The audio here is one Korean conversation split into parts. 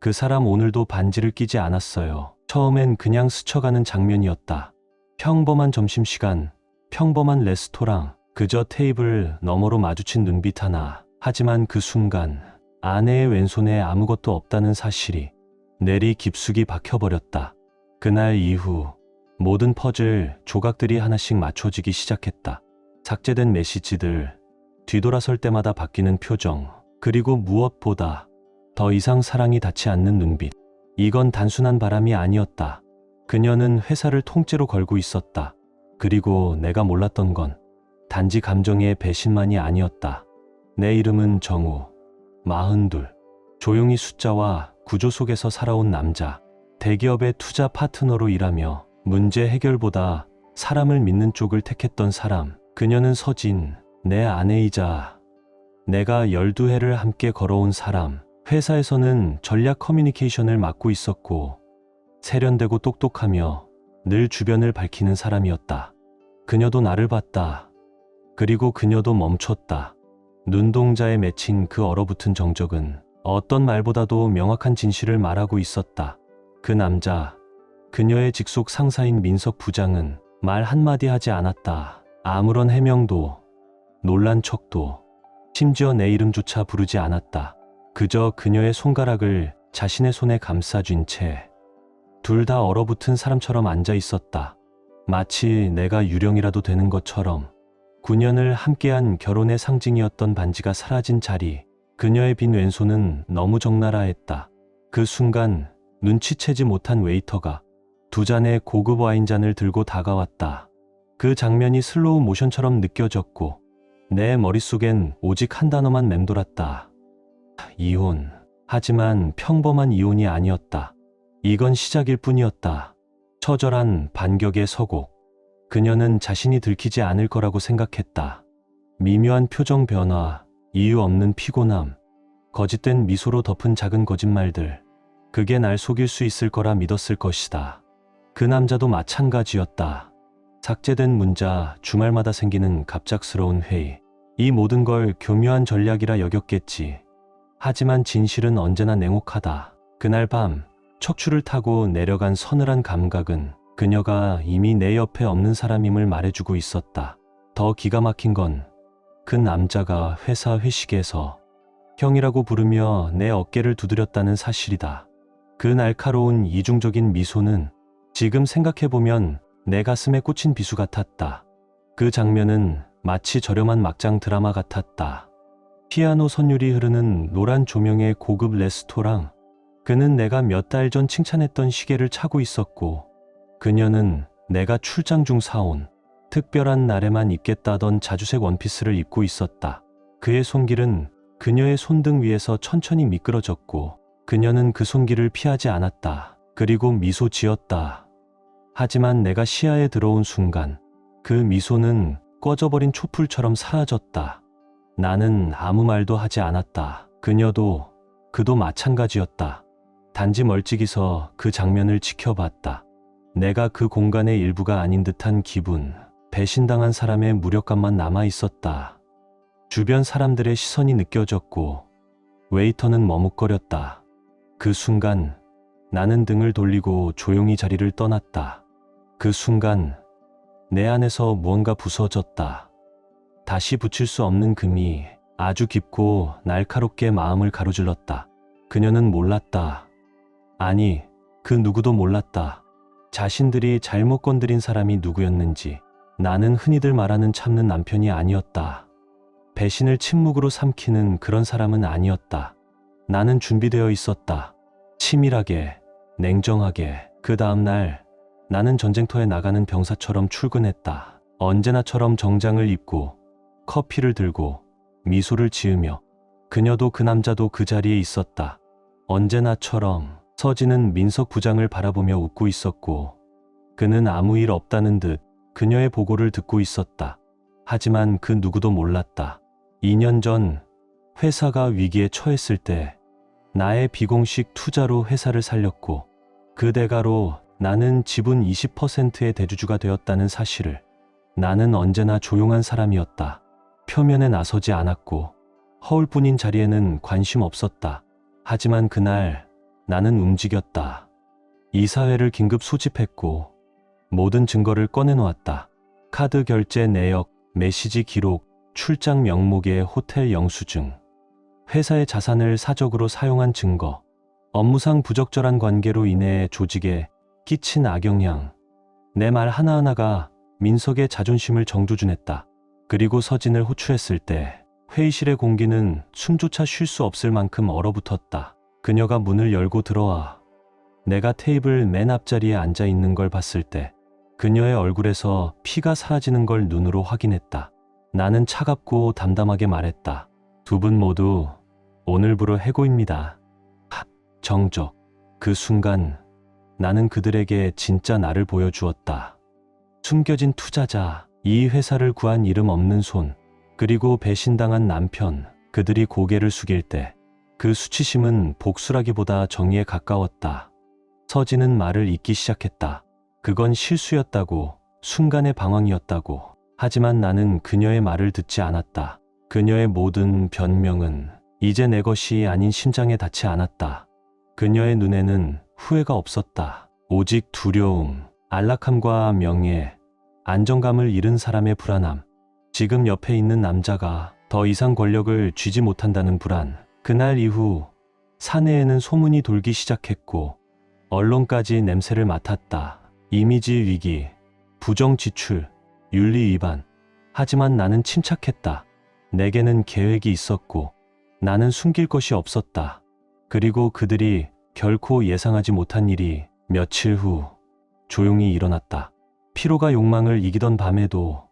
그 사람 오늘도 반지를 끼지 않았어요. 처음엔 그냥 스쳐가는 장면이었다. 평범한 점심시간, 평범한 레스토랑, 그저 테이블 너머로 마주친 눈빛 하나. 하지만 그 순간 아내의 왼손에 아무것도 없다는 사실이 뇌리 깊숙이 박혀버렸다. 그날 이후 모든 퍼즐 조각들이 하나씩 맞춰지기 시작했다. 삭제된 메시지들, 뒤돌아설 때마다 바뀌는 표정, 그리고 무엇보다 더 이상 사랑이 닿지 않는 눈빛. 이건 단순한 바람이 아니었다. 그녀는 회사를 통째로 걸고 있었다. 그리고 내가 몰랐던 건 단지 감정의 배신만이 아니었다. 내 이름은 정우, 42. 조용히 숫자와 구조 속에서 살아온 남자. 대기업의 투자 파트너로 일하며 문제 해결보다 사람을 믿는 쪽을 택했던 사람. 그녀는 서진, 내 아내이자 내가 12회를 함께 걸어온 사람. 회사에서는 전략 커뮤니케이션을 맡고 있었고 세련되고 똑똑하며 늘 주변을 밝히는 사람이었다. 그녀도 나를 봤다. 그리고 그녀도 멈췄다. 눈동자에 맺힌 그 얼어붙은 정적은 어떤 말보다도 명확한 진실을 말하고 있었다. 그 남자, 그녀의 직속 상사인 민석 부장은 말 한마디 하지 않았다. 아무런 해명도, 놀란 척도, 심지어 내 이름조차 부르지 않았다. 그저 그녀의 손가락을 자신의 손에 감싸쥔 채 둘 다 얼어붙은 사람처럼 앉아 있었다. 마치 내가 유령이라도 되는 것처럼. 9년을 함께한 결혼의 상징이었던 반지가 사라진 자리. 그녀의 빈 왼손은 너무 적나라했다. 그 순간 눈치채지 못한 웨이터가 2잔의 고급 와인잔을 들고 다가왔다. 그 장면이 슬로우 모션처럼 느껴졌고 내 머릿속엔 오직 한 단어만 맴돌았다. 이혼. 하지만 평범한 이혼이 아니었다. 이건 시작일 뿐이었다. 처절한 반격의 서곡. 그녀는 자신이 들키지 않을 거라고 생각했다. 미묘한 표정 변화, 이유 없는 피곤함, 거짓된 미소로 덮은 작은 거짓말들. 그게 날 속일 수 있을 거라 믿었을 것이다. 그 남자도 마찬가지였다. 삭제된 문자, 주말마다 생기는 갑작스러운 회의. 이 모든 걸 교묘한 전략이라 여겼겠지. 하지만 진실은 언제나 냉혹하다. 그날 밤 척추를 타고 내려간 서늘한 감각은 그녀가 이미 내 옆에 없는 사람임을 말해주고 있었다. 더 기가 막힌 건 그 남자가 회사 회식에서 형이라고 부르며 내 어깨를 두드렸다는 사실이다. 그 날카로운 이중적인 미소는 지금 생각해보면 내 가슴에 꽂힌 비수 같았다. 그 장면은 마치 저렴한 막장 드라마 같았다. 피아노 선율이 흐르는 노란 조명의 고급 레스토랑. 그는 내가 몇 달 전 칭찬했던 시계를 차고 있었고 그녀는 내가 출장 중 사온 특별한 날에만 입겠다던 자주색 원피스를 입고 있었다. 그의 손길은 그녀의 손등 위에서 천천히 미끄러졌고 그녀는 그 손길을 피하지 않았다. 그리고 미소 지었다. 하지만 내가 시야에 들어온 순간 그 미소는 꺼져버린 촛불처럼 사라졌다. 나는 아무 말도 하지 않았다. 그도 마찬가지였다. 단지 멀찍이서 그 장면을 지켜봤다. 내가 그 공간의 일부가 아닌 듯한 기분, 배신당한 사람의 무력감만 남아있었다. 주변 사람들의 시선이 느껴졌고 웨이터는 머뭇거렸다. 그 순간 나는 등을 돌리고 조용히 자리를 떠났다. 그 순간 내 안에서 무언가 부서졌다. 다시 붙일 수 없는 금이 아주 깊고 날카롭게 마음을 가로질렀다. 그녀는 몰랐다. 아니, 그 누구도 몰랐다. 자신들이 잘못 건드린 사람이 누구였는지. 나는 흔히들 말하는 참는 남편이 아니었다. 배신을 침묵으로 삼키는 그런 사람은 아니었다. 나는 준비되어 있었다. 치밀하게, 냉정하게. 그 다음 날 나는 전쟁터에 나가는 병사처럼 출근했다. 언제나처럼 정장을 입고 커피를 들고 미소를 지으며. 그녀도 그 남자도 그 자리에 있었다. 언제나처럼. 서진은 민석 부장을 바라보며 웃고 있었고 그는 아무 일 없다는 듯 그녀의 보고를 듣고 있었다. 하지만 그 누구도 몰랐다. 2년 전 회사가 위기에 처했을 때 나의 비공식 투자로 회사를 살렸고 그 대가로 나는 지분 20%의 대주주가 되었다는 사실을. 나는 언제나 조용한 사람이었다. 표면에 나서지 않았고 허울뿐인 자리에는 관심 없었다. 하지만 그날 나는 움직였다. 이사회를 긴급 소집했고 모든 증거를 꺼내놓았다. 카드 결제 내역, 메시지 기록, 출장 명목의 호텔 영수증, 회사의 자산을 사적으로 사용한 증거, 업무상 부적절한 관계로 인해 조직에 끼친 악영향. 내 말 하나하나가 민석의 자존심을 정두준했다. 그리고 서진을 호출했을 때 회의실의 공기는 숨조차 쉴 수 없을 만큼 얼어붙었다. 그녀가 문을 열고 들어와 내가 테이블 맨 앞자리에 앉아 있는 걸 봤을 때 그녀의 얼굴에서 피가 사라지는 걸 눈으로 확인했다. 나는 차갑고 담담하게 말했다. 두 분 모두 오늘부로 해고입니다. 정적. 그 순간 나는 그들에게 진짜 나를 보여주었다. 숨겨진 투자자, 이 회사를 구한 이름 없는 손, 그리고 배신당한 남편. 그들이 고개를 숙일 때 그 수치심은 복수라기보다 정의에 가까웠다. 서진은 말을 잇기 시작했다. 그건 실수였다고, 순간의 방황이었다고. 하지만 나는 그녀의 말을 듣지 않았다. 그녀의 모든 변명은 이제 내 것이 아닌 심장에 닿지 않았다. 그녀의 눈에는 후회가 없었다. 오직 두려움, 안락함과 명예, 안정감을 잃은 사람의 불안함. 지금 옆에 있는 남자가 더 이상 권력을 쥐지 못한다는 불안. 그날 이후 사내에는 소문이 돌기 시작했고 언론까지 냄새를 맡았다. 이미지 위기, 부정 지출, 윤리 위반. 하지만 나는 침착했다. 내게는 계획이 있었고 나는 숨길 것이 없었다. 그리고 그들이 결코 예상하지 못한 일이 며칠 후 조용히 일어났다. 피로가 욕망을 이기던 밤에도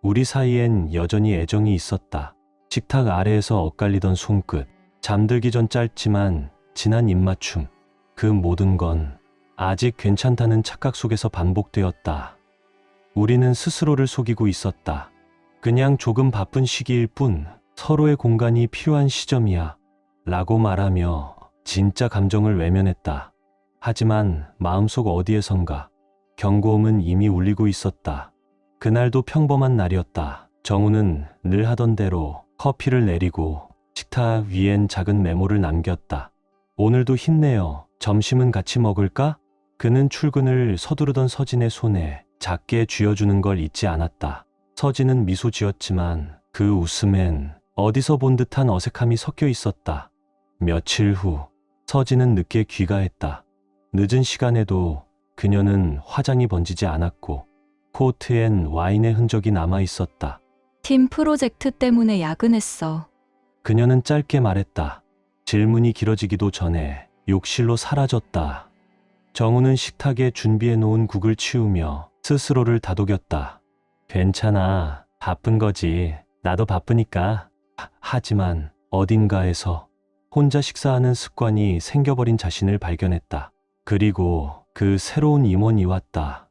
우리 사이엔 여전히 애정이 있었다. 식탁 아래에서 엇갈리던 손끝, 잠들기 전 짧지만 진한 입맞춤. 그 모든 건 아직 괜찮다는 착각 속에서 반복되었다. 우리는 스스로를 속이고 있었다. 그냥 조금 바쁜 시기일 뿐, 서로의 공간이 필요한 시점이야 라고 말하며 진짜 감정을 외면했다. 하지만 마음속 어디에선가 경고음은 이미 울리고 있었다. 그날도 평범한 날이었다. 정우는 늘 하던 대로 커피를 내리고 식탁 위엔 작은 메모를 남겼다. 오늘도 힘내요. 점심은 같이 먹을까? 그는 출근을 서두르던 서진의 손에 작게 쥐어주는 걸 잊지 않았다. 서진은 미소 지었지만 그 웃음엔 어디서 본 듯한 어색함이 섞여 있었다. 며칠 후 서진은 늦게 귀가했다. 늦은 시간에도 그녀는 화장이 번지지 않았고 코트엔 와인의 흔적이 남아 있었다. 팀 프로젝트 때문에 야근했어. 그녀는 짧게 말했다. 질문이 길어지기도 전에 욕실로 사라졌다. 정우는 식탁에 준비해 놓은 국을 치우며 스스로를 다독였다. 괜찮아. 바쁜 거지. 나도 바쁘니까. 하지만 어딘가에서 혼자 식사하는 습관이 생겨버린 자신을 발견했다. 그리고 그 새로운 임원이 왔다.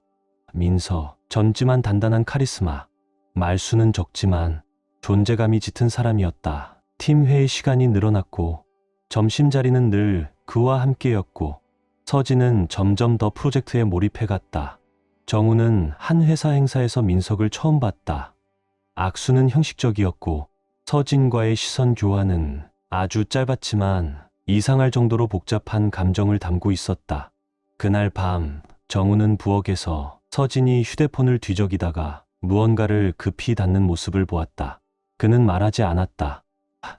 민서, 젊지만 단단한 카리스마. 말수는 적지만 존재감이 짙은 사람이었다. 팀 회의 시간이 늘어났고 점심자리는 늘 그와 함께였고 서진은 점점 더 프로젝트에 몰입해갔다. 정우는 한 회사 행사에서 민석을 처음 봤다. 악수는 형식적이었고 서진과의 시선 교환은 아주 짧았지만 이상할 정도로 복잡한 감정을 담고 있었다. 그날 밤 정우는 부엌에서 서진이 휴대폰을 뒤적이다가 무언가를 급히 닫는 모습을 보았다. 그는 말하지 않았다.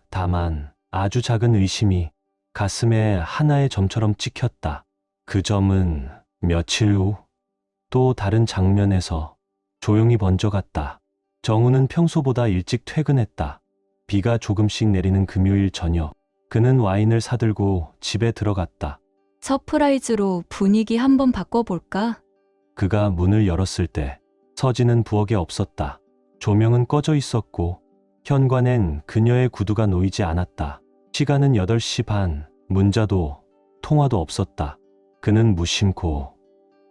다만 아주 작은 의심이 가슴에 하나의 점처럼 찍혔다. 그 점은 며칠 후 또 다른 장면에서 조용히 번져갔다. 정우는 평소보다 일찍 퇴근했다. 비가 조금씩 내리는 금요일 저녁, 그는 와인을 사들고 집에 들어갔다. 서프라이즈로 분위기 한번 바꿔볼까? 그가 문을 열었을 때 서진은 부엌에 없었다. 조명은 꺼져 있었고 현관엔 그녀의 구두가 놓이지 않았다. 시간은 8시 반, 문자도 통화도 없었다. 그는 무심코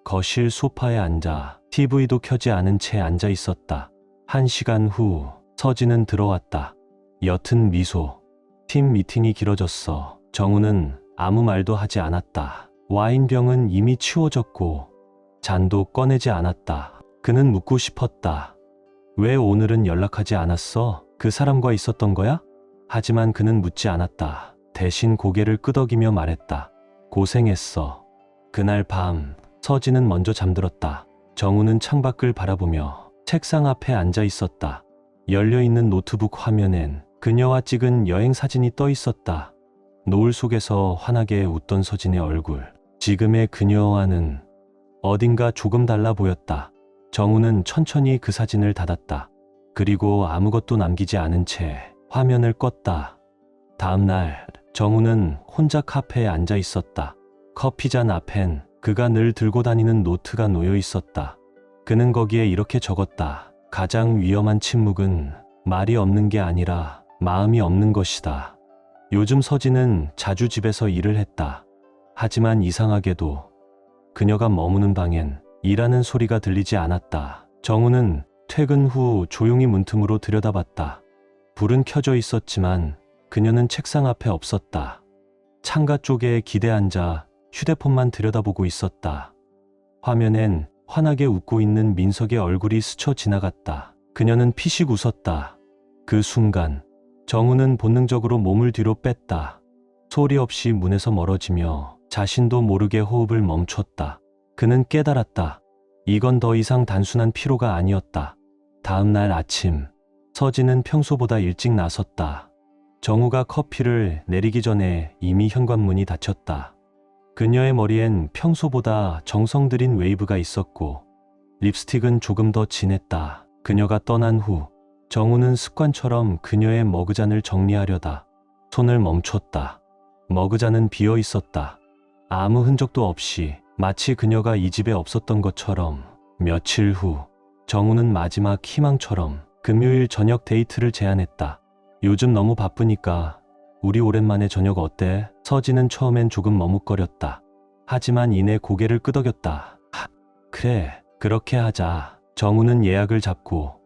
거실 소파에 앉아 TV도 켜지 않은 채 앉아 있었다. 1시간 후 서진은 들어왔다. 옅은 미소. 팀 미팅이 길어졌어. 정우는 아무 말도 하지 않았다. 와인병은 이미 치워졌고 잔도 꺼내지 않았다. 그는 묻고 싶었다. 왜 오늘은 연락하지 않았어? 그 사람과 있었던 거야? 하지만 그는 묻지 않았다. 대신 고개를 끄덕이며 말했다. 고생했어. 그날 밤 서진은 먼저 잠들었다. 정우는 창밖을 바라보며 책상 앞에 앉아 있었다. 열려있는 노트북 화면엔 그녀와 찍은 여행 사진이 떠 있었다. 노을 속에서 환하게 웃던 서진의 얼굴. 지금의 그녀와는 어딘가 조금 달라 보였다. 정우는 천천히 그 사진을 닫았다. 그리고 아무것도 남기지 않은 채 화면을 껐다. 다음 날 정우는 혼자 카페에 앉아 있었다. 커피잔 앞엔 그가 늘 들고 다니는 노트가 놓여 있었다. 그는 거기에 이렇게 적었다. 가장 위험한 침묵은 말이 없는 게 아니라 마음이 없는 것이다. 요즘 서진은 자주 집에서 일을 했다. 하지만 이상하게도 그녀가 머무는 방엔 일하는 소리가 들리지 않았다. 정우는 퇴근 후 조용히 문틈으로 들여다봤다. 불은 켜져 있었지만 그녀는 책상 앞에 없었다. 창가 쪽에 기대 앉아 휴대폰만 들여다보고 있었다. 화면엔 환하게 웃고 있는 민석의 얼굴이 스쳐 지나갔다. 그녀는 피식 웃었다. 그 순간 정우는 본능적으로 몸을 뒤로 뺐다. 소리 없이 문에서 멀어지며 자신도 모르게 호흡을 멈췄다. 그는 깨달았다. 이건 더 이상 단순한 피로가 아니었다. 다음 날 아침, 서진은 평소보다 일찍 나섰다. 정우가 커피를 내리기 전에 이미 현관문이 닫혔다. 그녀의 머리엔 평소보다 정성 들인 웨이브가 있었고 립스틱은 조금 더 진했다. 그녀가 떠난 후 정우는 습관처럼 그녀의 머그잔을 정리하려다 손을 멈췄다. 머그잔은 비어 있었다. 아무 흔적도 없이 마치 그녀가 이 집에 없었던 것처럼. 며칠 후 정우는 마지막 희망처럼 금요일 저녁 데이트를 제안했다. 요즘 너무 바쁘니까 우리 오랜만에 저녁 어때? 서진은 처음엔 조금 머뭇거렸다. 하지만 이내 고개를 끄덕였다. 그래, 그렇게 하자. 정우는 예약을 잡고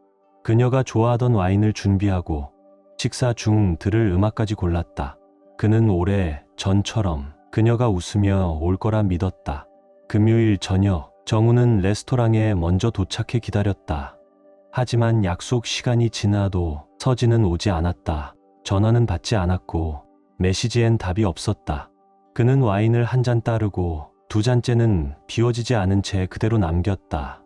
그녀가 좋아하던 와인을 준비하고 식사 중 들을 음악까지 골랐다. 그는 오래 전처럼 그녀가 웃으며 올 거라 믿었다. 금요일 저녁 정우는 레스토랑에 먼저 도착해 기다렸다. 하지만 약속 시간이 지나도 서진은 오지 않았다. 전화는 받지 않았고 메시지엔 답이 없었다. 그는 와인을 한 잔 따르고 두 잔째는 비워지지 않은 채 그대로 남겼다.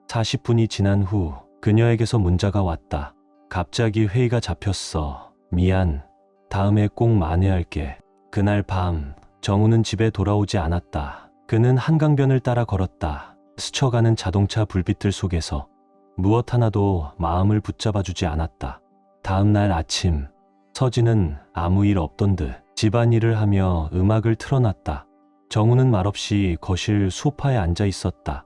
40분이 지난 후 그녀에게서 문자가 왔다. 갑자기 회의가 잡혔어. 미안. 다음에 꼭 만회할게. 그날 밤 정우는 집에 돌아오지 않았다. 그는 한강변을 따라 걸었다. 스쳐가는 자동차 불빛들 속에서 무엇 하나도 마음을 붙잡아주지 않았다. 다음 날 아침 서진은 아무 일 없던 듯 집안일을 하며 음악을 틀어놨다. 정우는 말없이 거실 소파에 앉아 있었다.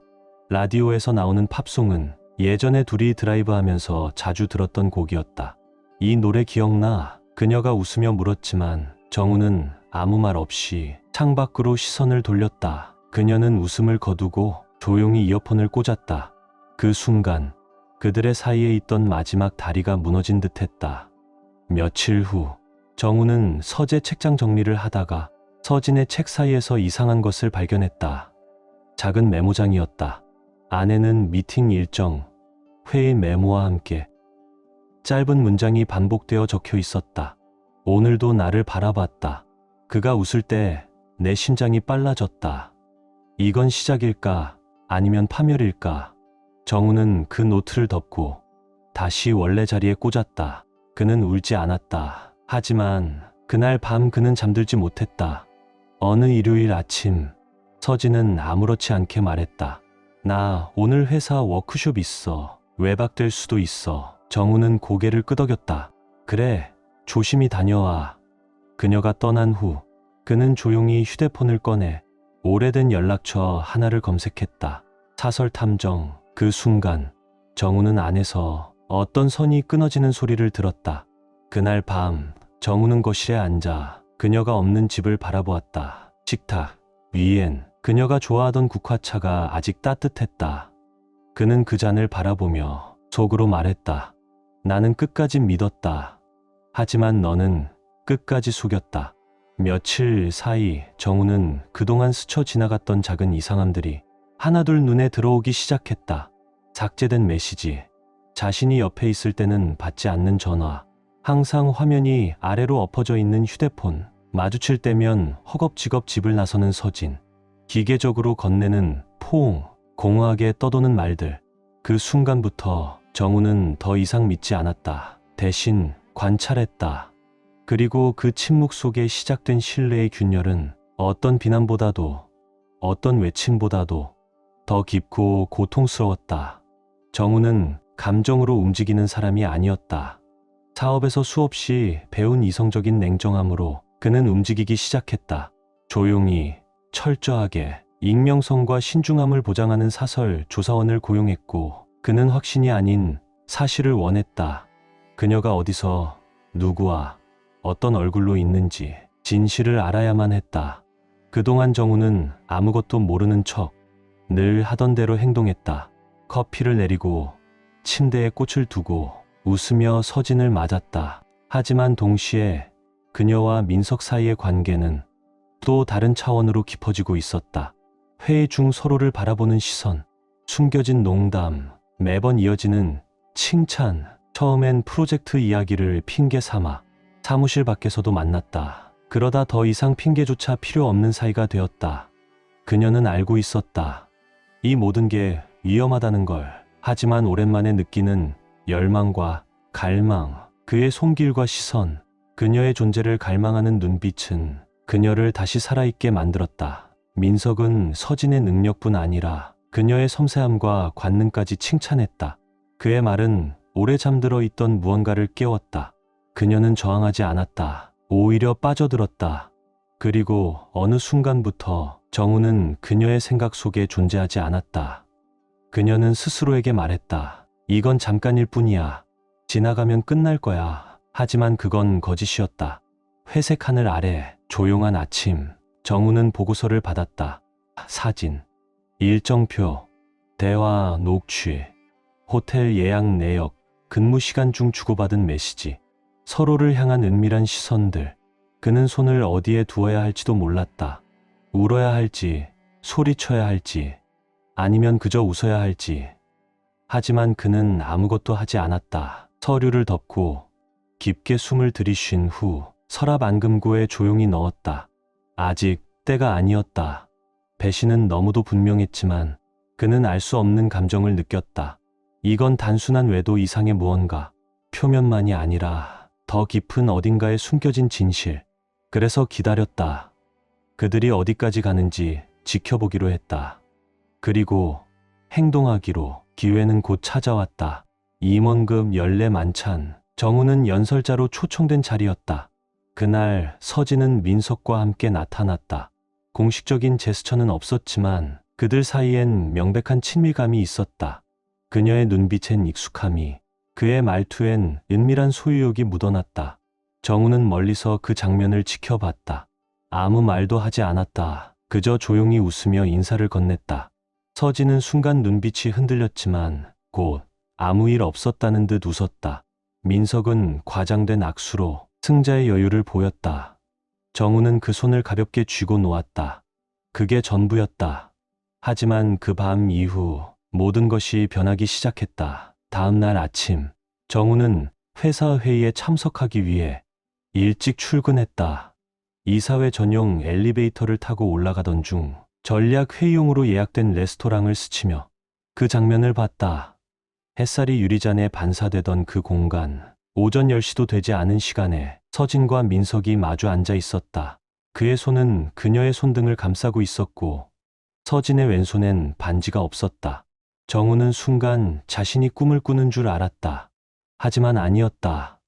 라디오에서 나오는 팝송은 예전에 둘이 드라이브하면서 자주 들었던 곡이었다. 이 노래 기억나? 그녀가 웃으며 물었지만 정우는 아무 말 없이 창밖으로 시선을 돌렸다. 그녀는 웃음을 거두고 조용히 이어폰을 꽂았다. 그 순간 그들의 사이에 있던 마지막 다리가 무너진 듯했다. 며칠 후 정우는 서재 책장 정리를 하다가 서진의 책 사이에서 이상한 것을 발견했다. 작은 메모장이었다. 안에는 미팅 일정, 회의 메모와 함께 짧은 문장이 반복되어 적혀 있었다. 오늘도 나를 바라봤다. 그가 웃을 때 내 심장이 빨라졌다. 이건 시작일까? 아니면 파멸일까? 정우는 그 노트를 덮고 다시 원래 자리에 꽂았다. 그는 울지 않았다. 하지만 그날 밤 그는 잠들지 못했다. 어느 일요일 아침 서진은 아무렇지 않게 말했다. 나 오늘 회사 워크숍 있어. 외박될 수도 있어. 정우는 고개를 끄덕였다. 그래, 조심히 다녀와. 그녀가 떠난 후 그는 조용히 휴대폰을 꺼내 오래된 연락처 하나를 검색했다. 사설 탐정. 그 순간 정우는 안에서 어떤 선이 끊어지는 소리를 들었다. 그날 밤 정우는 거실에 앉아 그녀가 없는 집을 바라보았다. 식탁 위엔 그녀가 좋아하던 국화차가 아직 따뜻했다. 그는 그 잔을 바라보며 속으로 말했다. 나는 끝까지 믿었다. 하지만 너는 끝까지 속였다. 며칠 사이 정우는 그동안 스쳐 지나갔던 작은 이상함들이 하나둘 눈에 들어오기 시작했다. 삭제된 메시지, 자신이 옆에 있을 때는 받지 않는 전화, 항상 화면이 아래로 엎어져 있는 휴대폰. 마주칠 때면 허겁지겁 집을 나서는 서진. 기계적으로 건네는 포옹, 공허하게 떠도는 말들. 그 순간부터 정우는 더 이상 믿지 않았다. 대신 관찰했다. 그리고 그 침묵 속에 시작된 신뢰의 균열은 어떤 비난보다도, 어떤 외침보다도 더 깊고 고통스러웠다. 정우는 감정으로 움직이는 사람이 아니었다. 사업에서 수없이 배운 이성적인 냉정함으로 그는 움직이기 시작했다. 조용히, 철저하게 익명성과 신중함을 보장하는 사설 조사원을 고용했고, 그는 확신이 아닌 사실을 원했다. 그녀가 어디서, 누구와, 어떤 얼굴로 있는지 진실을 알아야만 했다. 그동안 정우는 아무것도 모르는 척 늘 하던 대로 행동했다. 커피를 내리고 침대에 꽃을 두고 웃으며 서진을 맞았다. 하지만 동시에 그녀와 민석 사이의 관계는 또 다른 차원으로 깊어지고 있었다. 회의 중 서로를 바라보는 시선, 숨겨진 농담, 매번 이어지는 칭찬. 처음엔 프로젝트 이야기를 핑계 삼아 사무실 밖에서도 만났다. 그러다 더 이상 핑계조차 필요 없는 사이가 되었다. 그녀는 알고 있었다. 이 모든 게 위험하다는 걸. 하지만 오랜만에 느끼는 열망과 갈망, 그의 손길과 시선, 그녀의 존재를 갈망하는 눈빛은 그녀를 다시 살아있게 만들었다. 민석은 서진의 능력뿐 아니라 그녀의 섬세함과 관능까지 칭찬했다. 그의 말은 오래 잠들어 있던 무언가를 깨웠다. 그녀는 저항하지 않았다. 오히려 빠져들었다. 그리고 어느 순간부터 정우는 그녀의 생각 속에 존재하지 않았다. 그녀는 스스로에게 말했다. 이건 잠깐일 뿐이야. 지나가면 끝날 거야. 하지만 그건 거짓이었다. 회색 하늘 아래 조용한 아침, 정우는 보고서를 받았다. 사진, 일정표, 대화 녹취, 호텔 예약 내역, 근무 시간 중 주고받은 메시지, 서로를 향한 은밀한 시선들. 그는 손을 어디에 두어야 할지도 몰랐다. 울어야 할지, 소리쳐야 할지, 아니면 그저 웃어야 할지. 하지만 그는 아무것도 하지 않았다. 서류를 덮고 깊게 숨을 들이쉰 후 서랍 안금고에 조용히 넣었다. 아직 때가 아니었다. 배신은 너무도 분명했지만 그는 알 수 없는 감정을 느꼈다. 이건 단순한 외도 이상의 무언가, 표면만이 아니라 더 깊은 어딘가에 숨겨진 진실. 그래서 기다렸다. 그들이 어디까지 가는지 지켜보기로 했다. 그리고 행동하기로. 기회는 곧 찾아왔다. 임원급 연례 만찬. 정우는 연설자로 초청된 자리였다. 그날 서진은 민석과 함께 나타났다. 공식적인 제스처는 없었지만 그들 사이엔 명백한 친밀감이 있었다. 그녀의 눈빛엔 익숙함이, 그의 말투엔 은밀한 소유욕이 묻어났다. 정우는 멀리서 그 장면을 지켜봤다. 아무 말도 하지 않았다. 그저 조용히 웃으며 인사를 건넸다. 서진은 순간 눈빛이 흔들렸지만 곧 아무 일 없었다는 듯 웃었다. 민석은 과장된 악수로 승자의 여유를 보였다. 정우는 그 손을 가볍게 쥐고 놓았다. 그게 전부였다. 하지만 그 밤 이후 모든 것이 변하기 시작했다. 다음 날 아침, 정우는 회사 회의에 참석하기 위해 일찍 출근했다. 이사회 전용 엘리베이터를 타고 올라가던 중 전략 회의용으로 예약된 레스토랑을 스치며 그 장면을 봤다. 햇살이 유리잔에 반사되던 그 공간, 오전 10시도 되지 않은 시간에 서진과 민석이 마주 앉아 있었다. 그의 손은 그녀의 손등을 감싸고 있었고 서진의 왼손엔 반지가 없었다. 정우는 순간 자신이 꿈을 꾸는 줄 알았다. 하지만 아니었다.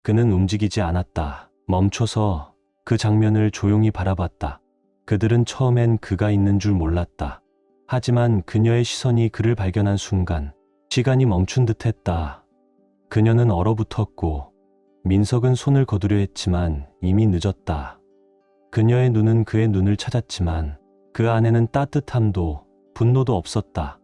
그는 움직이지 않았다. 멈춰서 그 장면을 조용히 바라봤다. 그들은 처음엔 그가 있는 줄 몰랐다. 하지만 그녀의 시선이 그를 발견한 순간 시간이 멈춘 듯했다. 그녀는 얼어붙었고 민석은 손을 거두려 했지만 이미 늦었다. 그녀의 눈은 그의 눈을 찾았지만 그 안에는 따뜻함도 분노도 없었다.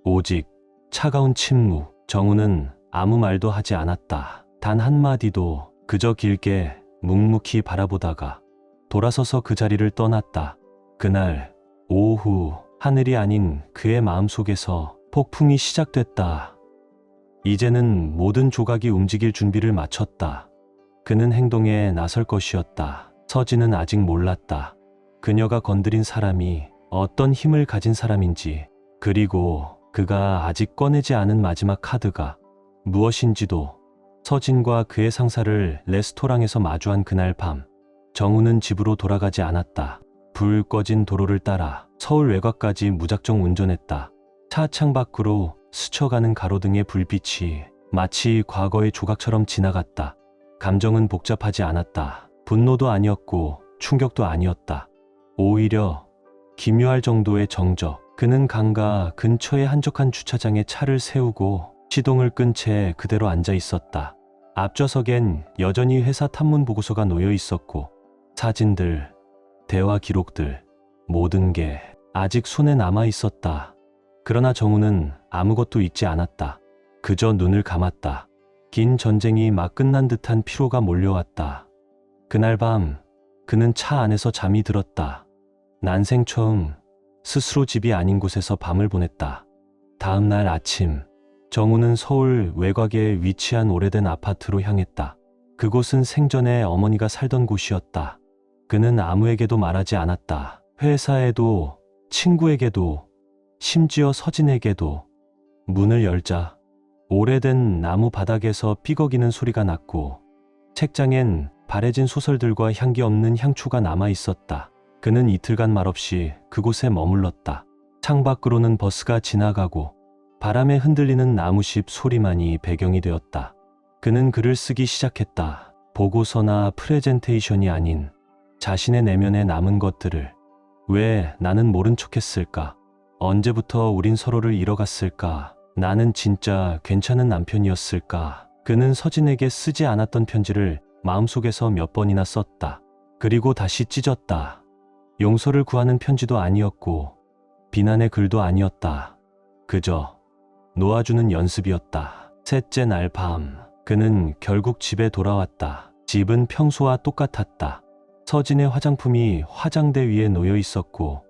오직 차가운 침묵. 정우는 아무 말도 하지 않았다. 단 한마디도. 그저 길게 묵묵히 바라보다가 돌아서서 그 자리를 떠났다. 그날 오후 하늘이 아닌 그의 마음속에서 폭풍이 시작됐다. 이제는 모든 조각이 움직일 준비를 마쳤다. 그는 행동에 나설 것이었다. 서진은 아직 몰랐다. 그녀가 건드린 사람이 어떤 힘을 가진 사람인지, 그리고 그가 아직 꺼내지 않은 마지막 카드가 무엇인지도. 서진과 그의 상사를 레스토랑에서 마주한 그날 밤, 정우는 집으로 돌아가지 않았다. 불 꺼진 도로를 따라 서울 외곽까지 무작정 운전했다. 차 창밖으로 스쳐가는 가로등의 불빛이 마치 과거의 조각처럼 지나갔다. 감정은 복잡하지 않았다. 분노도 아니었고 충격도 아니었다. 오히려 기묘할 정도의 정적. 그는 강가 근처의 한적한 주차장에 차를 세우고 시동을 끈 채 그대로 앉아 있었다. 앞좌석엔 여전히 회사 탐문 보고서가 놓여 있었고 사진들, 대화 기록들, 모든 게 아직 손에 남아 있었다. 그러나 정우는 아무것도 잊지 않았다. 그저 눈을 감았다. 긴 전쟁이 막 끝난 듯한 피로가 몰려왔다. 그날 밤 그는 차 안에서 잠이 들었다. 난생 처음 스스로 집이 아닌 곳에서 밤을 보냈다. 다음 날 아침, 정우는 서울 외곽에 위치한 오래된 아파트로 향했다. 그곳은 생전에 어머니가 살던 곳이었다. 그는 아무에게도 말하지 않았다. 회사에도, 친구에게도, 심지어 서진에게도. 문을 열자 오래된 나무 바닥에서 삐걱이는 소리가 났고 책장엔 바래진 소설들과 향기 없는 향초가 남아 있었다. 그는 이틀간 말없이 그곳에 머물렀다. 창밖으로는 버스가 지나가고 바람에 흔들리는 나무잎 소리만이 배경이 되었다. 그는 글을 쓰기 시작했다. 보고서나 프레젠테이션이 아닌 자신의 내면에 남은 것들을. 왜 나는 모른 척했을까? 언제부터 우린 서로를 잃어갔을까? 나는 진짜 괜찮은 남편이었을까? 그는 서진에게 쓰지 않았던 편지를 마음속에서 몇 번이나 썼다. 그리고 다시 찢었다. 용서를 구하는 편지도 아니었고 비난의 글도 아니었다. 그저 놓아주는 연습이었다. 셋째 날 밤, 그는 결국 집에 돌아왔다. 집은 평소와 똑같았다. 서진의 화장품이 화장대 위에 놓여 있었고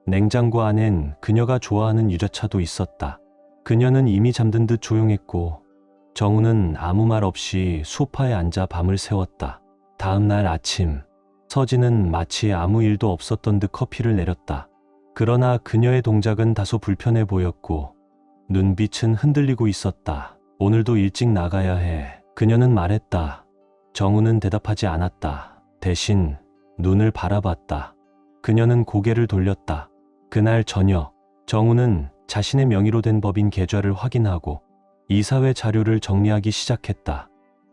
냉장고 안엔 그녀가 좋아하는 유자차도 있었다. 그녀는 이미 잠든 듯 조용했고 정우는 아무 말 없이 소파에 앉아 밤을 새웠다. 다음 날 아침, 서진은 마치 아무 일도 없었던 듯 커피를 내렸다. 그러나 그녀의 동작은 다소 불편해 보였고 눈빛은 흔들리고 있었다. 오늘도 일찍 나가야 해. 그녀는 말했다. 정우는 대답하지 않았다. 대신 눈을 바라봤다. 그녀는 고개를 돌렸다. 그날 저녁, 정우는 자신의 명의로 된 법인 계좌를 확인하고 이사회 자료를 정리하기 시작했다.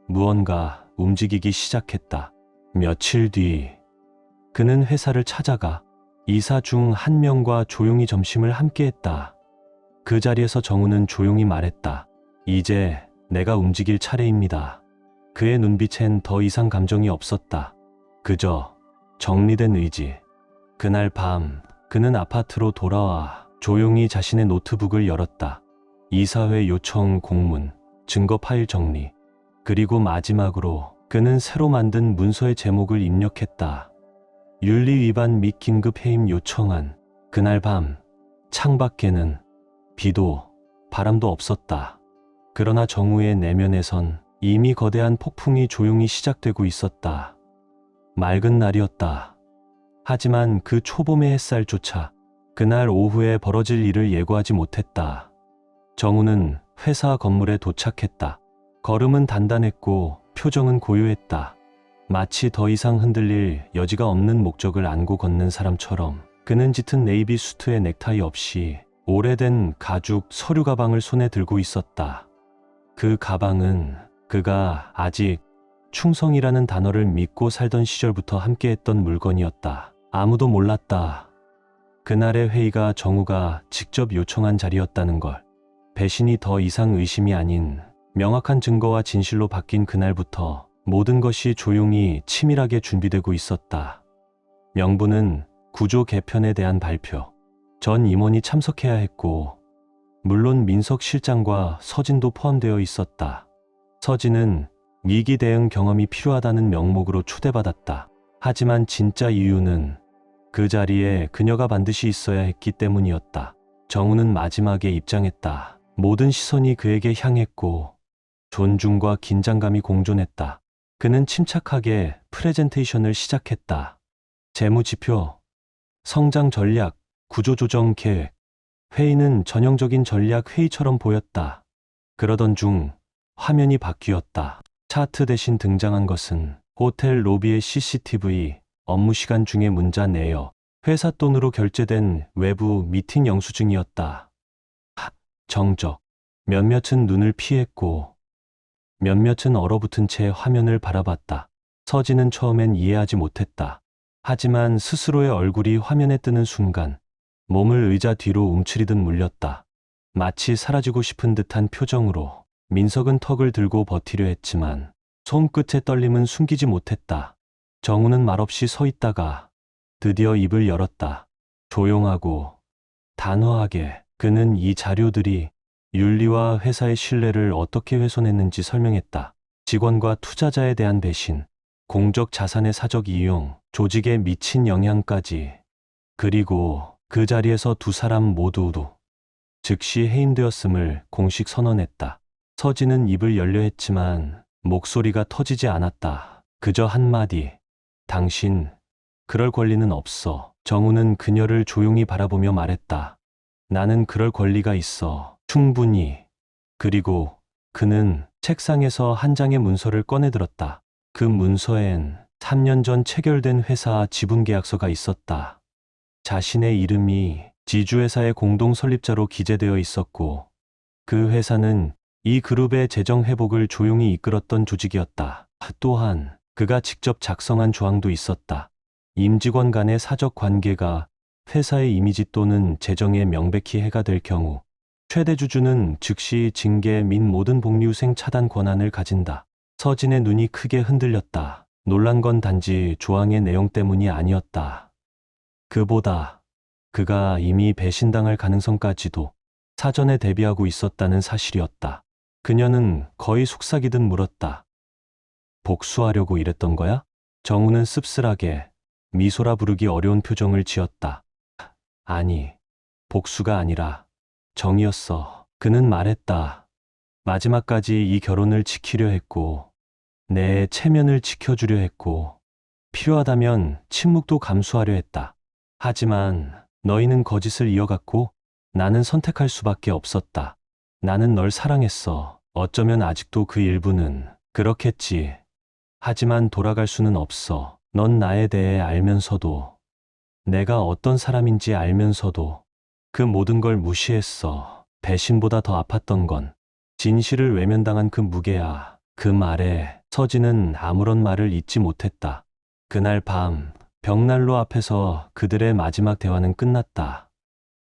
무언가 움직이기 시작했다. 며칠 뒤, 그는 회사를 찾아가 이사 중 한 명과 조용히 점심을 함께 했다. 그 자리에서 정우는 조용히 말했다. 이제 내가 움직일 차례입니다. 그의 눈빛엔 더 이상 감정이 없었다. 그저 정리된 의지. 그날 밤, 그는 아파트로 돌아와 조용히 자신의 노트북을 열었다. 이사회 요청 공문, 증거 파일 정리, 그리고 마지막으로 그는 새로 만든 문서의 제목을 입력했다. 윤리 위반 및 긴급 해임 요청안. 그날 밤, 창밖에는 비도 바람도 없었다. 그러나 정우의 내면에선 이미 거대한 폭풍이 조용히 시작되고 있었다. 맑은 날이었다. 하지만 그 초봄의 햇살조차 그날 오후에 벌어질 일을 예고하지 못했다. 정우는 회사 건물에 도착했다. 걸음은 단단했고 표정은 고요했다. 마치 더 이상 흔들릴 여지가 없는 목적을 안고 걷는 사람처럼. 그는 짙은 네이비 수트에 넥타이 없이 오래된 가죽 서류 가방을 손에 들고 있었다. 그 가방은 그가 아직 충성이라는 단어를 믿고 살던 시절부터 함께했던 물건이었다. 아무도 몰랐다. 그날의 회의가 정우가 직접 요청한 자리였다는 걸. 배신이 더 이상 의심이 아닌 명확한 증거와 진실로 바뀐 그날부터 모든 것이 조용히 치밀하게 준비되고 있었다. 명분은 구조 개편에 대한 발표. 전 임원이 참석해야 했고 물론 민석 실장과 서진도 포함되어 있었다. 서진은 위기 대응 경험이 필요하다는 명목으로 초대받았다. 하지만 진짜 이유는 그 자리에 그녀가 반드시 있어야 했기 때문이었다. 정우는 마지막에 입장했다. 모든 시선이 그에게 향했고 존중과 긴장감이 공존했다. 그는 침착하게 프레젠테이션을 시작했다. 재무지표, 성장 전략, 구조조정 계획. 회의는 전형적인 전략 회의처럼 보였다. 그러던 중 화면이 바뀌었다. 차트 대신 등장한 것은 호텔 로비의 CCTV, 업무 시간 중에 문자 내역, 회사 돈으로 결제된 외부 미팅 영수증이었다. 정적. 몇몇은 눈을 피했고 몇몇은 얼어붙은 채 화면을 바라봤다. 서진은 처음엔 이해하지 못했다. 하지만 스스로의 얼굴이 화면에 뜨는 순간 몸을 의자 뒤로 움츠리듯 물렸다. 마치 사라지고 싶은 듯한 표정으로. 민석은 턱을 들고 버티려 했지만 손끝의 떨림은 숨기지 못했다. 정우는 말없이 서 있다가 드디어 입을 열었다. 조용하고 단호하게. 그는 이 자료들이 윤리와 회사의 신뢰를 어떻게 훼손했는지 설명했다. 직원과 투자자에 대한 배신, 공적 자산의 사적 이용, 조직에 미친 영향까지. 그리고 그 자리에서 두 사람 모두도 즉시 해임되었음을 공식 선언했다. 서진은 입을 열려 했지만 목소리가 터지지 않았다. 그저 한마디. 당신, 그럴 권리는 없어. 정우는 그녀를 조용히 바라보며 말했다. 나는 그럴 권리가 있어. 충분히. 그리고 그는 책상에서 한 장의 문서를 꺼내들었다. 그 문서엔 3년 전 체결된 회사 지분계약서가 있었다. 자신의 이름이 지주회사의 공동 설립자로 기재되어 있었고 그 회사는 이 그룹의 재정 회복을 조용히 이끌었던 조직이었다. 또한 그가 직접 작성한 조항도 있었다. 임직원 간의 사적 관계가 회사의 이미지 또는 재정에 명백히 해가 될 경우 최대 주주는 즉시 징계 및 모든 복리후생 차단 권한을 가진다. 서진의 눈이 크게 흔들렸다. 놀란 건 단지 조항의 내용 때문이 아니었다. 그보다 그가 이미 배신당할 가능성까지도 사전에 대비하고 있었다는 사실이었다. 그녀는 거의 속삭이듯 물었다. 복수하려고 이랬던 거야? 정우는 씁쓸하게 미소라 부르기 어려운 표정을 지었다. 아니, 복수가 아니라 정이었어. 그는 말했다. 마지막까지 이 결혼을 지키려 했고 내 체면을 지켜주려 했고 필요하다면 침묵도 감수하려 했다. 하지만 너희는 거짓을 이어갔고 나는 선택할 수밖에 없었다. 나는 널 사랑했어. 어쩌면 아직도 그 일부는 그렇겠지. 하지만 돌아갈 수는 없어. 넌 나에 대해 알면서도 내가 어떤 사람인지 알면서도 그 모든 걸 무시했어. 배신보다 더 아팠던 건 진실을 외면당한 그 무게야. 그 말에 서진은 아무런 말을 잇지 못했다. 그날 밤 벽난로 앞에서 그들의 마지막 대화는 끝났다.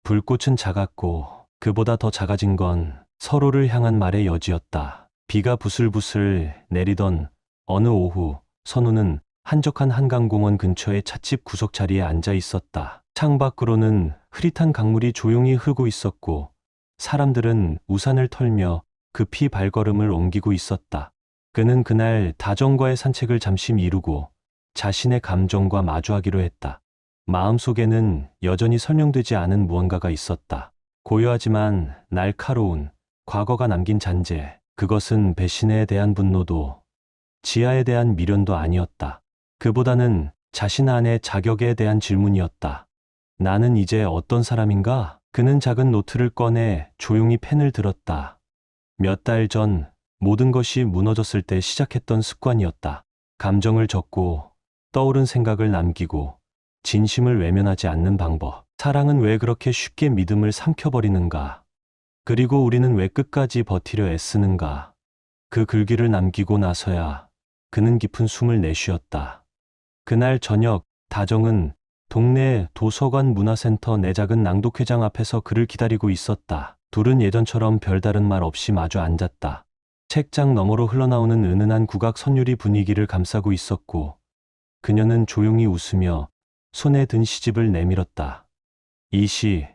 불꽃은 작았고 그보다 더 작아진 건 서로를 향한 말의 여지였다. 비가 부슬부슬 내리던 어느 오후 선우는 한적한 한강공원 근처의 찻집 구석 자리에 앉아 있었다. 창밖으로는 흐릿한 강물이 조용히 흐르고 있었고 사람들은 우산을 털며 급히 발걸음을 옮기고 있었다. 그는 그날 다정과의 산책을 잠시 미루고 자신의 감정과 마주하기로 했다. 마음속에는 여전히 설명되지 않은 무언가가 있었다. 고요하지만 날카로운 과거가 남긴 잔재. 그것은 배신에 대한 분노도 지하에 대한 미련도 아니었다. 그보다는 자신 안의 자격에 대한 질문이었다. 나는 이제 어떤 사람인가? 그는 작은 노트를 꺼내 조용히 펜을 들었다. 몇 달 전 모든 것이 무너졌을 때 시작했던 습관이었다. 감정을 적고 떠오른 생각을 남기고 진심을 외면하지 않는 방법. 사랑은 왜 그렇게 쉽게 믿음을 삼켜버리는가? 그리고 우리는 왜 끝까지 버티려 애쓰는가? 그 글귀를 남기고 나서야 그는 깊은 숨을 내쉬었다. 그날 저녁 다정은 동네 도서관 문화센터 내 작은 낭독회장 앞에서 그를 기다리고 있었다. 둘은 예전처럼 별다른 말 없이 마주 앉았다. 책장 너머로 흘러나오는 은은한 국악 선율이 분위기를 감싸고 있었고 그녀는 조용히 웃으며 손에 든 시집을 내밀었다. 이 시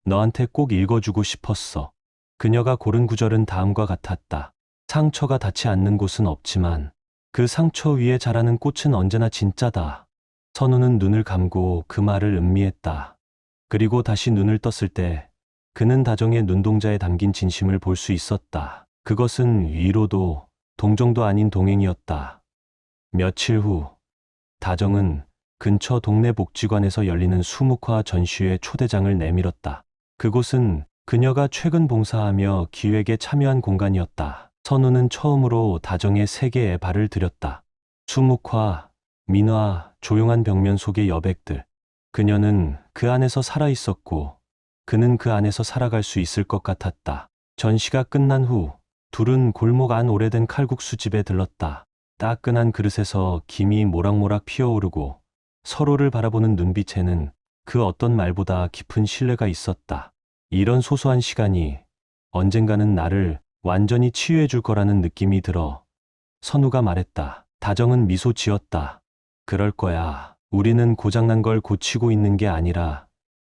너한테 꼭 읽어주고 싶었어. 그녀가 고른 구절은 다음과 같았다. 상처가 닿지 않는 곳은 없지만 그 상처 위에 자라는 꽃은 언제나 진짜다. 선우는 눈을 감고 그 말을 음미했다. 그리고 다시 눈을 떴을 때 그는 다정의 눈동자에 담긴 진심을 볼 수 있었다. 그것은 위로도 동정도 아닌 동행이었다. 며칠 후 다정은 근처 동네 복지관에서 열리는 수묵화 전시회 초대장을 내밀었다. 그곳은 그녀가 최근 봉사하며 기획에 참여한 공간이었다. 선우는 처음으로 다정의 세계에 발을 들였다. 수묵화, 민화, 조용한 벽면 속의 여백들. 그녀는 그 안에서 살아 있었고 그는 그 안에서 살아갈 수 있을 것 같았다. 전시가 끝난 후 둘은 골목 안 오래된 칼국수집에 들렀다. 따끈한 그릇에서 김이 모락모락 피어오르고 서로를 바라보는 눈빛에는 그 어떤 말보다 깊은 신뢰가 있었다. 이런 소소한 시간이 언젠가는 나를 완전히 치유해 줄 거라는 느낌이 들어 선우가 말했다. 다정은 미소 지었다. 그럴 거야. 우리는 고장난 걸 고치고 있는 게 아니라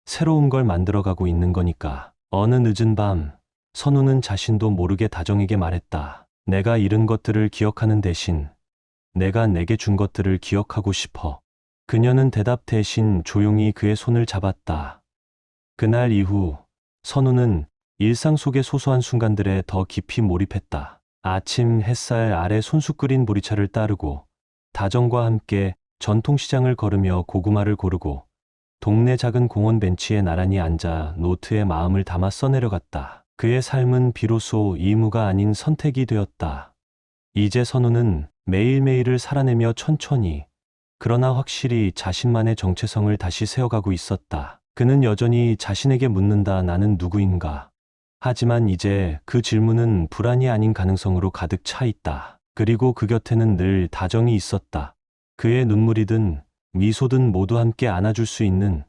새로운 걸 만들어가고 있는 거니까. 어느 늦은 밤, 선우는 자신도 모르게 다정에게 말했다. 내가 잃은 것들을 기억하는 대신 내가 내게 준 것들을 기억하고 싶어. 그녀는 대답 대신 조용히 그의 손을 잡았다. 그날 이후 선우는 일상 속의 소소한 순간들에 더 깊이 몰입했다. 아침 햇살 아래 손수 끓인 보리차를 따르고 다정과 함께 전통시장을 걸으며 고구마를 고르고 동네 작은 공원 벤치에 나란히 앉아 노트에 마음을 담아 써내려갔다. 그의 삶은 비로소 의무가 아닌 선택이 되었다. 이제 선우는 매일매일을 살아내며 천천히 그러나 확실히 자신만의 정체성을 다시 세워가고 있었다. 그는 여전히 자신에게 묻는다. 나는 누구인가? 하지만 이제 그 질문은 불안이 아닌 가능성으로 가득 차 있다. 그리고 그 곁에는 늘 다정이 있었다. 그의 눈물이든 미소든 모두 함께 안아줄 수 있는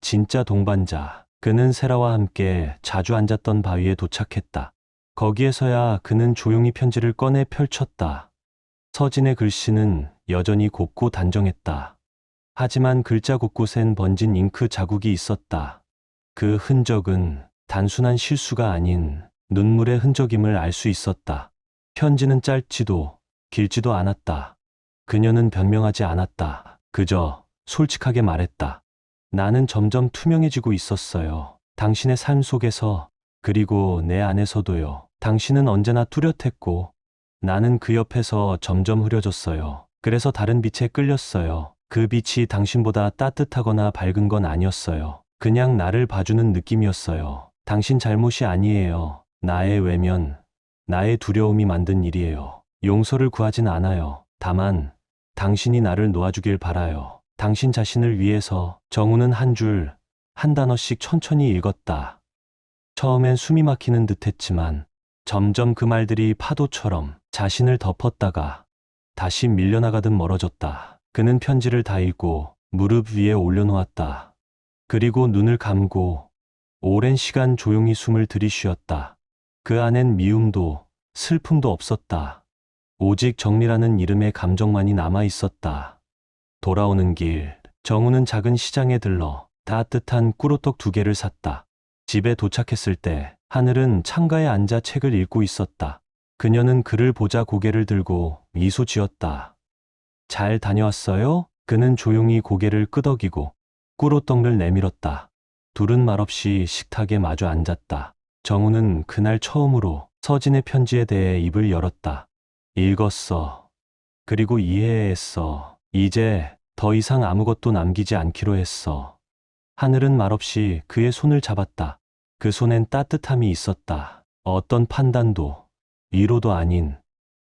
진짜 동반자. 그는 세라와 함께 자주 앉았던 바위에 도착했다. 거기에서야 그는 조용히 편지를 꺼내 펼쳤다. 서진의 글씨는 여전히 곱고 단정했다. 하지만 글자 곳곳엔 번진 잉크 자국이 있었다. 그 흔적은 단순한 실수가 아닌 눈물의 흔적임을 알 수 있었다. 편지는 짧지도 길지도 않았다. 그녀는 변명하지 않았다. 그저 솔직하게 말했다. 나는 점점 투명해지고 있었어요. 당신의 삶 속에서 그리고 내 안에서도요. 당신은 언제나 뚜렷했고 나는 그 옆에서 점점 흐려졌어요. 그래서 다른 빛에 끌렸어요. 그 빛이 당신보다 따뜻하거나 밝은 건 아니었어요. 그냥 나를 봐주는 느낌이었어요. 당신 잘못이 아니에요. 나의 외면, 나의 두려움이 만든 일이에요. 용서를 구하진 않아요. 다만 당신이 나를 놓아주길 바라요. 당신 자신을 위해서. 정우는 한 줄, 한 단어씩 천천히 읽었다. 처음엔 숨이 막히는 듯 했지만 점점 그 말들이 파도처럼 자신을 덮었다가 다시 밀려나가듯 멀어졌다. 그는 편지를 다 읽고 무릎 위에 올려놓았다. 그리고 눈을 감고 오랜 시간 조용히 숨을 들이쉬었다. 그 안엔 미움도 슬픔도 없었다. 오직 정리라는 이름의 감정만이 남아 있었다. 돌아오는 길, 정우는 작은 시장에 들러 따뜻한 꿀호떡 2개를 샀다. 집에 도착했을 때 하늘은 창가에 앉아 책을 읽고 있었다. 그녀는 그를 보자 고개를 들고 미소 지었다. 잘 다녀왔어요? 그는 조용히 고개를 끄덕이고 꿀호떡을 내밀었다. 둘은 말없이 식탁에 마주 앉았다. 정우는 그날 처음으로 서진의 편지에 대해 입을 열었다. 읽었어. 그리고 이해했어. 이제 더 이상 아무것도 남기지 않기로 했어. 하늘은 말없이 그의 손을 잡았다. 그 손엔 따뜻함이 있었다. 어떤 판단도, 위로도 아닌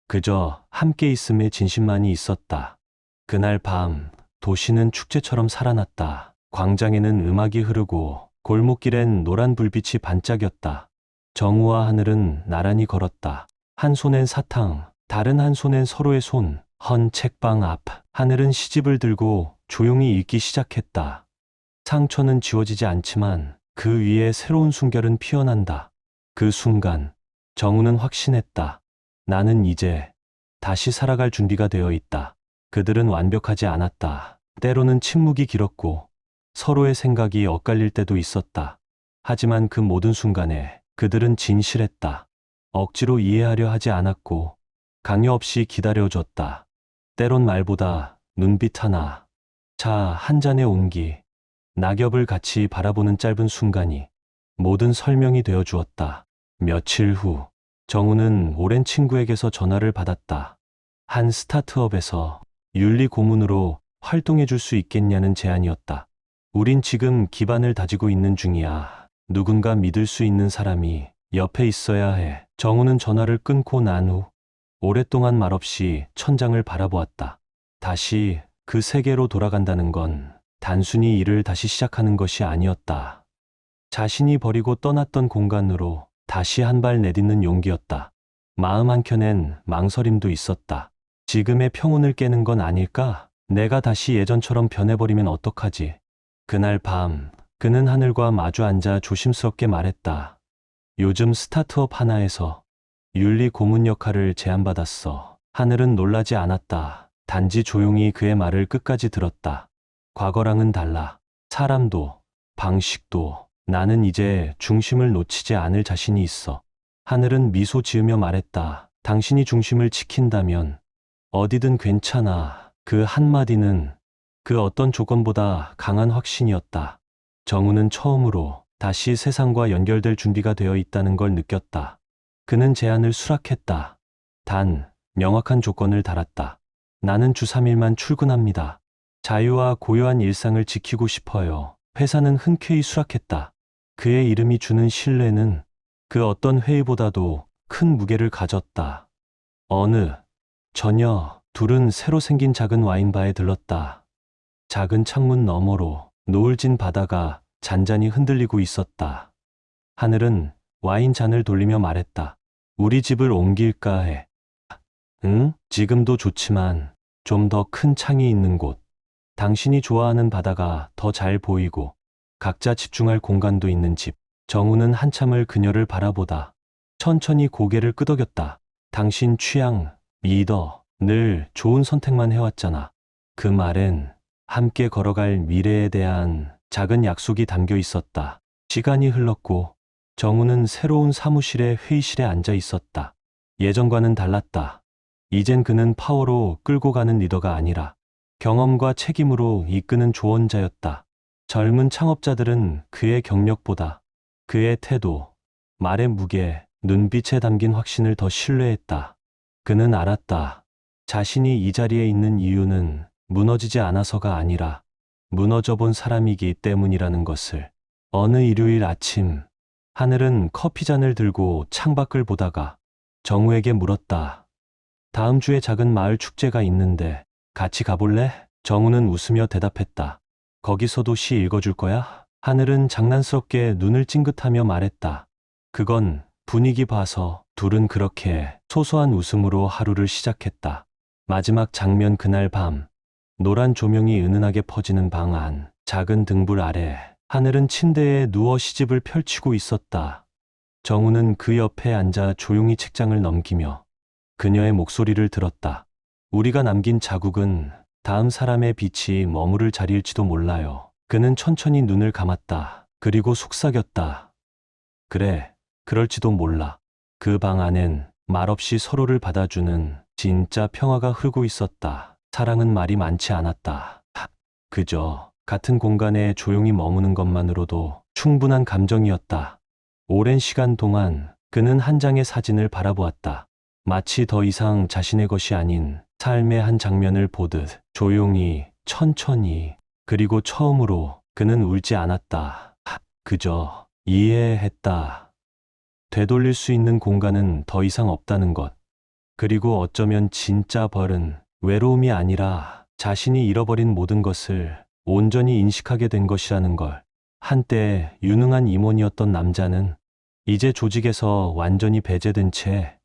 그저 함께 있음의 진심만이 있었다. 그날 밤 도시는 축제처럼 살아났다. 광장에는 음악이 흐르고 골목길엔 노란 불빛이 반짝였다. 정우와 하늘은 나란히 걸었다. 한 손엔 사탕, 다른 한 손엔 서로의 손. 헌 책방 앞. 하늘은 시집을 들고 조용히 읽기 시작했다. 상처는 지워지지 않지만 그 위에 새로운 순결은 피어난다. 그 순간 정우는 확신했다. 나는 이제 다시 살아갈 준비가 되어 있다. 그들은 완벽하지 않았다. 때로는 침묵이 길었고 서로의 생각이 엇갈릴 때도 있었다. 하지만 그 모든 순간에 그들은 진실했다. 억지로 이해하려 하지 않았고 강요 없이 기다려줬다. 때론 말보다 눈빛 하나, 차 한 잔의 온기, 낙엽을 같이 바라보는 짧은 순간이 모든 설명이 되어 주었다. 며칠 후 정우는 오랜 친구에게서 전화를 받았다. 한 스타트업에서 윤리 고문으로 활동해 줄 수 있겠냐는 제안이었다. 우린 지금 기반을 다지고 있는 중이야. 누군가 믿을 수 있는 사람이 옆에 있어야 해. 정우는 전화를 끊고 난 후 오랫동안 말없이 천장을 바라보았다. 다시 그 세계로 돌아간다는 건 단순히 일을 다시 시작하는 것이 아니었다. 자신이 버리고 떠났던 공간으로 다시 한 발 내딛는 용기였다. 마음 한켠엔 망설임도 있었다. 지금의 평온을 깨는 건 아닐까? 내가 다시 예전처럼 변해버리면 어떡하지? 그날 밤, 그는 하늘과 마주 앉아 조심스럽게 말했다. 요즘 스타트업 하나에서 윤리 고문 역할을 제안받았어. 하늘은 놀라지 않았다. 단지 조용히 그의 말을 끝까지 들었다. 과거랑은 달라. 사람도, 방식도, 나는 이제 중심을 놓치지 않을 자신이 있어. 하늘은 미소 지으며 말했다. 당신이 중심을 지킨다면 어디든 괜찮아. 그 한마디는 그 어떤 조건보다 강한 확신이었다. 정우는 처음으로 다시 세상과 연결될 준비가 되어 있다는 걸 느꼈다. 그는 제안을 수락했다. 단, 명확한 조건을 달았다. 나는 주 3일만 출근합니다. 자유와 고요한 일상을 지키고 싶어요. 회사는 흔쾌히 수락했다. 그의 이름이 주는 신뢰는 그 어떤 회의보다도 큰 무게를 가졌다. 어느 저녁, 둘은 새로 생긴 작은 와인바에 들렀다. 작은 창문 너머로 노을 진 바다가 잔잔히 흔들리고 있었다. 하늘은 와인 잔을 돌리며 말했다. 우리 집을 옮길까 해. 응? 지금도 좋지만 좀 더 큰 창이 있는 곳. 당신이 좋아하는 바다가 더 잘 보이고 각자 집중할 공간도 있는 집. 정우는 한참을 그녀를 바라보다 천천히 고개를 끄덕였다. 당신 취향, 믿어. 늘 좋은 선택만 해왔잖아. 그 말엔 함께 걸어갈 미래에 대한 작은 약속이 담겨 있었다. 시간이 흘렀고 정우는 새로운 사무실의 회의실에 앉아 있었다. 예전과는 달랐다. 이젠 그는 파워로 끌고 가는 리더가 아니라 경험과 책임으로 이끄는 조언자였다. 젊은 창업자들은 그의 경력보다 그의 태도, 말의 무게, 눈빛에 담긴 확신을 더 신뢰했다. 그는 알았다. 자신이 이 자리에 있는 이유는 무너지지 않아서가 아니라 무너져 본 사람이기 때문이라는 것을. 어느 일요일 아침, 하늘은 커피잔을 들고 창밖을 보다가 정우에게 물었다. 다음 주에 작은 마을 축제가 있는데 같이 가볼래? 정우는 웃으며 대답했다. 거기서도 시 읽어줄 거야? 하늘은 장난스럽게 눈을 찡긋하며 말했다. 그건 분위기 봐서. 둘은 그렇게 소소한 웃음으로 하루를 시작했다. 마지막 장면. 그날 밤, 노란 조명이 은은하게 퍼지는 방 안, 작은 등불 아래 하늘은 침대에 누워 시집을 펼치고 있었다. 정우는 그 옆에 앉아 조용히 책장을 넘기며 그녀의 목소리를 들었다. 우리가 남긴 자국은 다음 사람의 빛이 머무를 자리일지도 몰라요. 그는 천천히 눈을 감았다. 그리고 속삭였다. 그래, 그럴지도 몰라. 그 방 안엔 말없이 서로를 받아주는 진짜 평화가 흐르고 있었다. 사랑은 말이 많지 않았다. 그저 같은 공간에 조용히 머무는 것만으로도 충분한 감정이었다. 오랜 시간 동안 그는 한 장의 사진을 바라보았다. 마치 더 이상 자신의 것이 아닌 삶의 한 장면을 보듯 조용히, 천천히. 그리고 처음으로 그는 울지 않았다. 그저 이해했다. 되돌릴 수 있는 공간은 더 이상 없다는 것. 그리고 어쩌면 진짜 벌은 외로움이 아니라 자신이 잃어버린 모든 것을 온전히 인식하게 된 것이라는 걸. 한때 유능한 임원이었던 남자는 이제 조직에서 완전히 배제된 채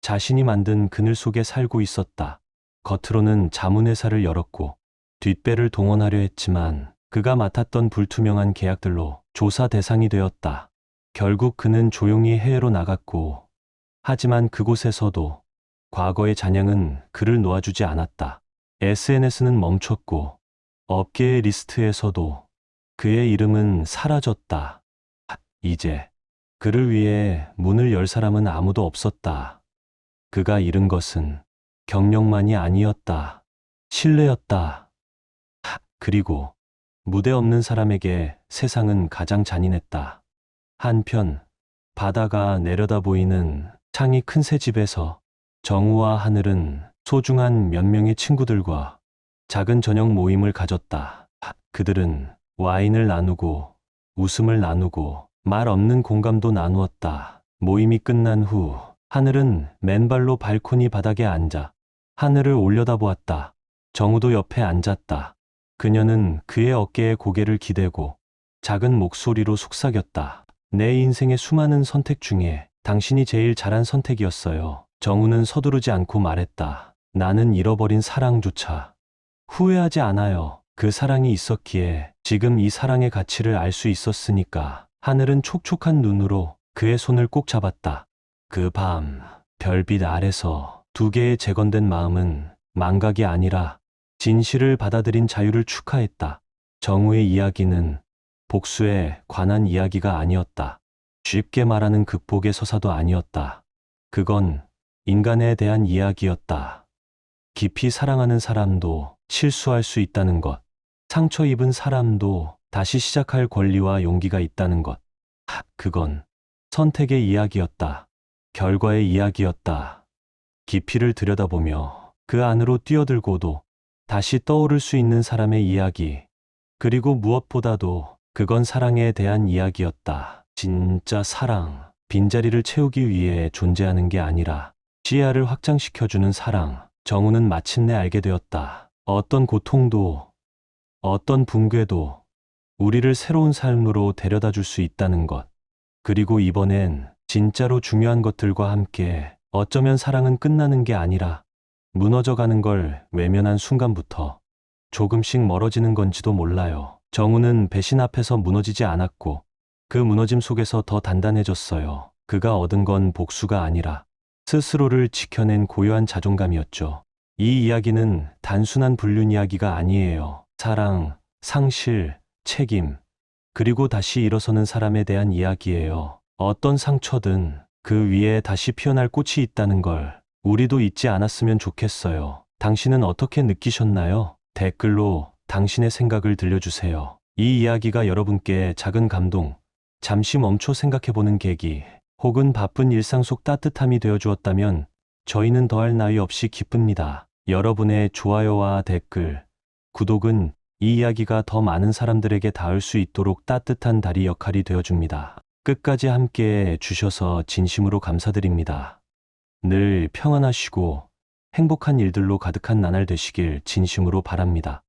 자신이 만든 그늘 속에 살고 있었다. 겉으로는 자문회사를 열었고 뒷배를 동원하려 했지만 그가 맡았던 불투명한 계약들로 조사 대상이 되었다. 결국 그는 조용히 해외로 나갔고, 하지만 그곳에서도 과거의 잔향은 그를 놓아주지 않았다. SNS는 멈췄고 업계의 리스트에서도 그의 이름은 사라졌다. 이제 그를 위해 문을 열 사람은 아무도 없었다. 그가 잃은 것은 경력만이 아니었다. 신뢰였다. 그리고 무대 없는 사람에게 세상은 가장 잔인했다. 한편 바다가 내려다 보이는 창이 큰 새 집에서 정우와 하늘은 소중한 몇 명의 친구들과 작은 저녁 모임을 가졌다. 그들은 와인을 나누고 웃음을 나누고 말 없는 공감도 나누었다. 모임이 끝난 후 하늘은 맨발로 발코니 바닥에 앉아 하늘을 올려다보았다. 정우도 옆에 앉았다. 그녀는 그의 어깨에 고개를 기대고 작은 목소리로 속삭였다. 내 인생의 수많은 선택 중에 당신이 제일 잘한 선택이었어요. 정우는 서두르지 않고 말했다. 나는 잃어버린 사랑조차 후회하지 않아요. 그 사랑이 있었기에 지금 이 사랑의 가치를 알 수 있었으니까. 하늘은 촉촉한 눈으로 그의 손을 꼭 잡았다. 그 밤 별빛 아래서 두 개의 재건된 마음은 망각이 아니라 진실을 받아들인 자유를 축하했다. 정우의 이야기는 복수에 관한 이야기가 아니었다. 쉽게 말하는 극복의 서사도 아니었다. 그건 인간에 대한 이야기였다. 깊이 사랑하는 사람도 실수할 수 있다는 것, 상처 입은 사람도 다시 시작할 권리와 용기가 있다는 것. 그건 선택의 이야기였다. 결과의 이야기였다. 깊이를 들여다보며 그 안으로 뛰어들고도 다시 떠오를 수 있는 사람의 이야기. 그리고 무엇보다도 그건 사랑에 대한 이야기였다. 진짜 사랑, 빈자리를 채우기 위해 존재하는 게 아니라 시야를 확장시켜주는 사랑. 정우는 마침내 알게 되었다. 어떤 고통도, 어떤 붕괴도 우리를 새로운 삶으로 데려다 줄 수 있다는 것. 그리고 이번엔 진짜로 중요한 것들과 함께 어쩌면 사랑은 끝나는 게 아니라 무너져가는 걸 외면한 순간부터 조금씩 멀어지는 건지도 몰라요. 정우는 배신 앞에서 무너지지 않았고 그 무너짐 속에서 더 단단해졌어요. 그가 얻은 건 복수가 아니라 스스로를 지켜낸 고요한 자존감이었죠. 이 이야기는 단순한 불륜 이야기가 아니에요. 사랑, 상실, 책임, 그리고 다시 일어서는 사람에 대한 이야기예요. 어떤 상처든 그 위에 다시 피어날 꽃이 있다는 걸 우리도 잊지 않았으면 좋겠어요. 당신은 어떻게 느끼셨나요? 댓글로 당신의 생각을 들려주세요. 이 이야기가 여러분께 작은 감동, 잠시 멈춰 생각해보는 계기, 혹은 바쁜 일상 속 따뜻함이 되어 주었다면 저희는 더할 나위 없이 기쁩니다. 여러분의 좋아요와 댓글, 구독은 이 이야기가 더 많은 사람들에게 닿을 수 있도록 따뜻한 다리 역할이 되어줍니다. 끝까지 함께 해주셔서 진심으로 감사드립니다. 늘 평안하시고 행복한 일들로 가득한 나날 되시길 진심으로 바랍니다.